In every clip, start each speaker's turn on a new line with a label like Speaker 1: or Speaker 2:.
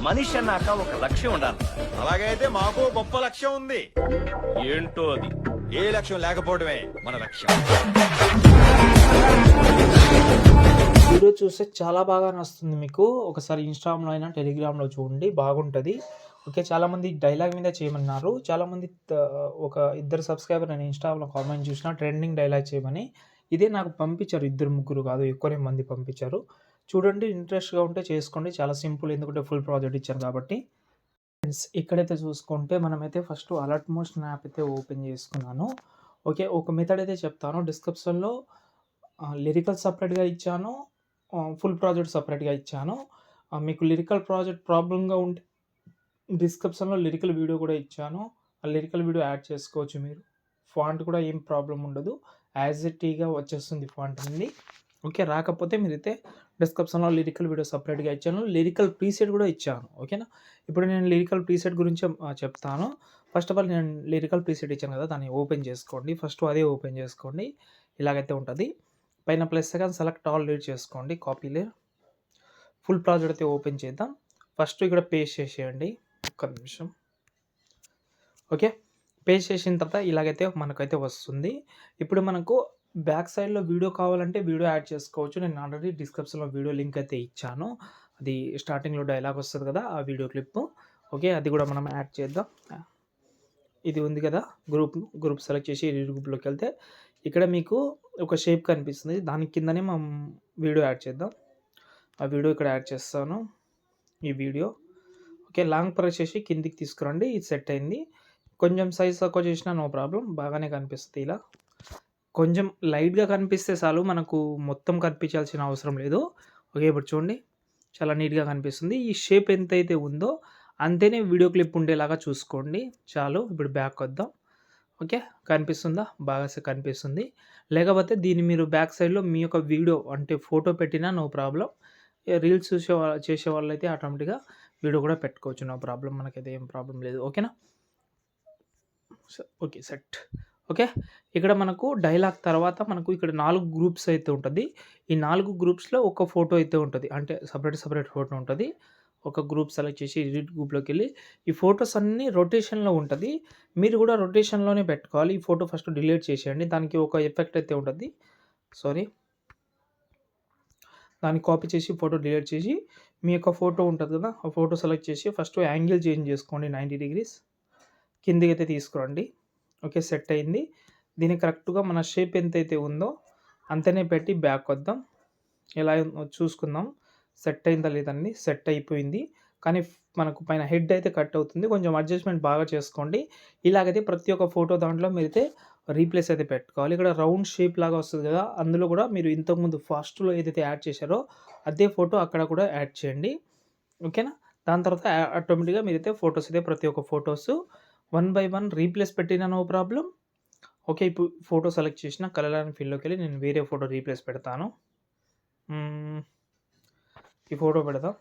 Speaker 1: మనిషి అన్నాక ఒక లక్ష్యం ఉండాలి.
Speaker 2: అలాగైతే మాకు గొప్ప లక్ష్యం ఉంది.
Speaker 1: ఏంటో అది?
Speaker 2: ఏ లక్ష్యం లేకపోవడమే మన లక్ష్యం.
Speaker 3: వీడియో చూస్తే చాలా బాగా నచ్చుతుంది మీకు. ఒకసారి ఇన్‌స్టాగ్రామ్‌లో అయినా, టెలిగ్రామ్‌లో చూడండి, బాగుంటది. ఓకే. చాలామంది డైలాగ్ మీద చేయమన్నారు. చాలామంది ఒక ఇద్దరు సబ్‌స్క్రైబర్ నేను ఇన్‌స్టాగ్రామ్‌లో కామెంట్ చూసిన ట్రెండింగ్ డైలాగ్ చేయమని. ఇదే నాకు పంపించారు. ఇద్దరు, ముగ్గురు కాదు, ఎక్కువనే మంది పంపించారు. చూడండి, ఇంట్రెస్ట్‌గా ఉంటే చేసుకోండి. చాలా సింపుల్, ఎందుకంటే ఫుల్ ప్రాజెక్ట్ ఇచ్చాను కాబట్టి. ఫ్రెండ్స్, ఇక్కడైతే చూసుకుంటే మనమైతే ఫస్ట్ అలర్ట్ మోషన్ యాప్ అయితే ఓపెన్ చేసుకున్నాను. ఓకే. ఒక మెథడ్ అయితే చెప్తాను. డిస్క్రిప్షన్‌లో లిరికల్ సెపరేట్‌గా ఇచ్చాను. ఫుల్ ప్రాజెక్ట్ సెపరేట్‌గా ఇచ్చాను. మీకు లిరికల్ ప్రాజెక్ట్ ప్రాబ్లమ్‌గా ఉంటే డిస్క్రిప్షన్‌లో లిరికల్ వీడియో కూడా ఇచ్చాను. ఆ లిరికల్ వీడియో యాడ్ చేసుకోవచ్చు మీరు. ఫాంట్ కూడా ఏం ప్రాబ్లమ్ ఉండదు. యాజ్ ఇట్ ఈస్‌గా వచ్చేస్తుంది ఫాంట్ అన్నీ. ఓకే. రాకపోతే మీరైతే డిస్క్రిప్షన్‌లో లిరికల్ వీడియో సెపరేట్‌గా ఇచ్చాను. లిరికల్ ప్రీసెట్ కూడా ఇచ్చాను. ఓకేనా. ఇప్పుడు నేను లిరికల్ ప్రీసెట్ గురించి చెప్తాను. ఫస్ట్ ఆఫ్ ఆల్ నేను లిరికల్ ప్రీసెట్ ఇచ్చాను కదా, దాన్ని ఓపెన్ చేసుకోండి. ఫస్ట్ అదే ఓపెన్ చేసుకోండి. ఇలాగైతే ఉంటుంది. పైన plus second select all read చేసుకోండి. కాపీలే ఫుల్ ప్రాజెక్ట్ అయితే ఓపెన్ చేద్దాం. ఫస్ట్ ఇక్కడ పేస్ట్ చేసేయండి. ఒక్క నిమిషం. ఓకే. పేస్ట్ చేసిన తర్వాత ఇలాగైతే మనకైతే వస్తుంది. ఇప్పుడు మనకు బ్యాక్ సైడ్‌లో వీడియో కావాలంటే వీడియో యాడ్ చేసుకోవచ్చు. నేను ఆల్రెడీ డిస్క్రిప్షన్‌లో వీడియో లింక్ అయితే ఇచ్చాను. అది స్టార్టింగ్‌లో డైలాగ్ వస్తది కదా, ఆ వీడియో క్లిప్పు. ఓకే. అది కూడా మనం యాడ్ చేద్దాం. ఇది ఉంది కదా గ్రూప్ సెలెక్ట్ చేసి ఎడిట్ గ్రూప్‌లోకి వెళ్తే ఇక్కడ మీకు ఒక షేప్ కనిపిస్తుంది. దాని కిందనే మనం వీడియో యాడ్ చేద్దాం. ఆ వీడియో ఇక్కడ యాడ్ చేస్తాను. ఈ వీడియో ఓకే. లాంగ్ ప్రెస్ చేసి కిందికి తీసుకురండి. ఇది సెట్ అయింది. కొంచెం సైజ్ తక్కువ చేసినా నో ప్రాబ్లమ్, బాగానే కనిపిస్తుంది. ఇలా కొంచెం లైట్‌గా కనిపిస్తే చాలు, మనకు మొత్తం కనిపించాల్సిన అవసరం లేదు. ఓకే. ఇప్పుడు చూడండి, చాలా నీట్‌గా కనిపిస్తుంది. ఈ షేప్ ఎంతైతే ఉందో అంతేనే వీడియో క్లిప్ ఉండేలాగా చూసుకోండి చాలు. ఇప్పుడు బ్యాక్ వద్దాం. ఓకే. కనిపిస్తుందా? బాగా కనిపిస్తుంది. లేకపోతే దీన్ని మీరు బ్యాక్ సైడ్‌లో మీ యొక్క వీడియో అంటే ఫోటో పెట్టినా నో ప్రాబ్లమ్. రీల్స్ చేసేవాళ్ళైతే ఆటోమేటిక్‌గా వీడియో కూడా పెట్టుకోవచ్చు. No problem. మనకైతే ఏం ప్రాబ్లమ్ లేదు. ఓకేనా. ఓకే. సెట్. ఓకే. ఇక్కడ మనకు డైలాగ్ తర్వాత మనకు ఇక్కడ 4 గ్రూప్స్ అయితే ఉంటది. ఈ 4 గ్రూప్స్‌లో ఒక ఫోటో అయితే ఉంటది. అంటే సెపరేట్ ఫోటో ఉంటది. ఒక గ్రూప్ సెలెక్ట్ చేసి ఎడిట్ గ్రూప్‌లోకెళ్ళి ఈ ఫోటోస్ అన్నీ రొటేషన్‌లో ఉంటది. మీరు కూడా రొటేషన్‌లోనే పెట్టుకోవాలి. ఈ ఫోటో ఫస్ట్ డిలీట్ చేసేయండి. దానికి ఒక ఎఫెక్ట్ అయితే ఉంటది. సారీ. దాన్ని కాపీ చేసి ఫోటో డిలీట్ చేసి మీ యొక్క ఫోటో ఉంటది కదా, ఆ ఫోటో సెలెక్ట్ చేసి ఫస్ట్ యాంగిల్ చేంజ్ చేసుకోండి 90 డిగ్రీస్. కిందికైతే తీసుకురండి. ఓకే. సెట్ అయింది. దీనికి కరెక్ట్‌గా మన షేప్ ఎంతైతే ఉందో అంతనే పెట్టి బ్యాక్ వద్దాం. ఎలా చూసుకుందాం సెట్ అయిందా లేదండి. సెట్ అయిపోయింది. కానీ మనకు పైన హెడ్ అయితే కట్ అవుతుంది. కొంచెం అడ్జస్ట్‌మెంట్ బాగా చేసుకోండి. ఇలాగైతే ప్రతి ఒక్క ఫోటో దాంట్లో మీరైతే రీప్లేస్ అయితే పెట్టుకోవాలి. ఇక్కడ రౌండ్ షేప్ లాగా వస్తది కదా, అందులో కూడా మీరు ఇంతకుముందు ఫస్ట్‌లో ఏదైతే యాడ్ చేశారో అదే ఫోటో అక్కడ కూడా యాడ్ చేయండి. ఓకేనా. దాని తర్వాత ఆటోమేటిక్‌గా మీరైతే ఫోటోస్ అయితే ప్రతి ఒక్క photos one by one replace పెట్టినా నో ప్రాబ్లమ్. ఓకే. ఇప్పుడు ఫోటో సెలెక్ట్ చేసిన కలర్ అండ్ ఫీల్డ్‌లోకెళ్ళి నేను వేరే ఫోటో రీప్లేస్ పెడతాను. ఈ ఫోటో పెడదాం.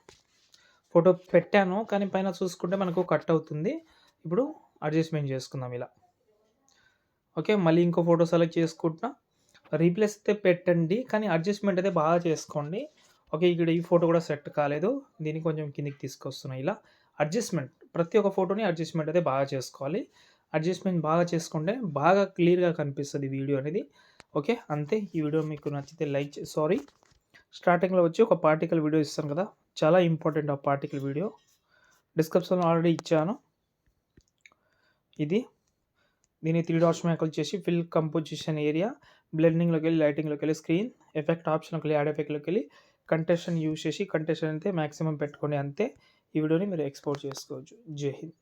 Speaker 3: ఫోటో పెట్టాను కానీ పైన చూసుకుంటే మనకు కట్ అవుతుంది. ఇప్పుడు అడ్జస్ట్‌మెంట్ చేసుకుందాం ఇలా. ఓకే. మళ్ళీ ఇంకో ఫోటో సెలెక్ట్ చేసుకుంటున్నా. రీప్లేస్ అయితే పెట్టండి కానీ అడ్జస్ట్‌మెంట్ అయితే బాగా చేసుకోండి. ఓకే. ఇక్కడ ఈ ఫోటో కూడా సెట్ కాలేదు. దీన్ని కొంచెం కిందకి తీసుకొస్తున్నా ఇలా. అడ్జస్ట్‌మెంట్ ప్రతి ఒక్క ఫోటోని అడ్జస్ట్‌మెంట్ అయితే బాగా చేసుకోవాలి. అడ్జస్ట్‌మెంట్ బాగా చేసుకుంటే బాగా క్లియర్‌గా కనిపిస్తది వీడియో అనేది. ఓకే. అంతే. ఈ వీడియో మీకు నచ్చితే లైక్ స్టార్టింగ్‌లో వచ్చి ఒక పార్టికల్ వీడియో ఇస్తాను కదా, చాలా ఇంపార్టెంట్ ఆ పార్టికల్ వీడియో. డిస్క్రిప్షన్‌లో ఆల్రెడీ ఇచ్చాను. ఇది దీన్ని 3 డాట్స్ మీద క్లిక్ చేసి ఫిల్ కంపోజిషన్ ఏరియా, బ్లెండింగ్‌లోకెళ్ళి లైటింగ్‌లోకెళ్ళి స్క్రీన్ ఎఫెక్ట్ ఆప్షన్‌లోకెళ్ళి యాడ్ ఎఫెక్ట్‌లోకెళ్ళి కంటెస్ట్‌ని యూజ్ చేసి కంటెస్ట్ అయితే మాక్సిమం పెట్టుకోండి. అంతే. ఈ వీడియోని మీరు ఎక్స్‌పోర్ట్ చేసుకోవచ్చు. జై హింద్.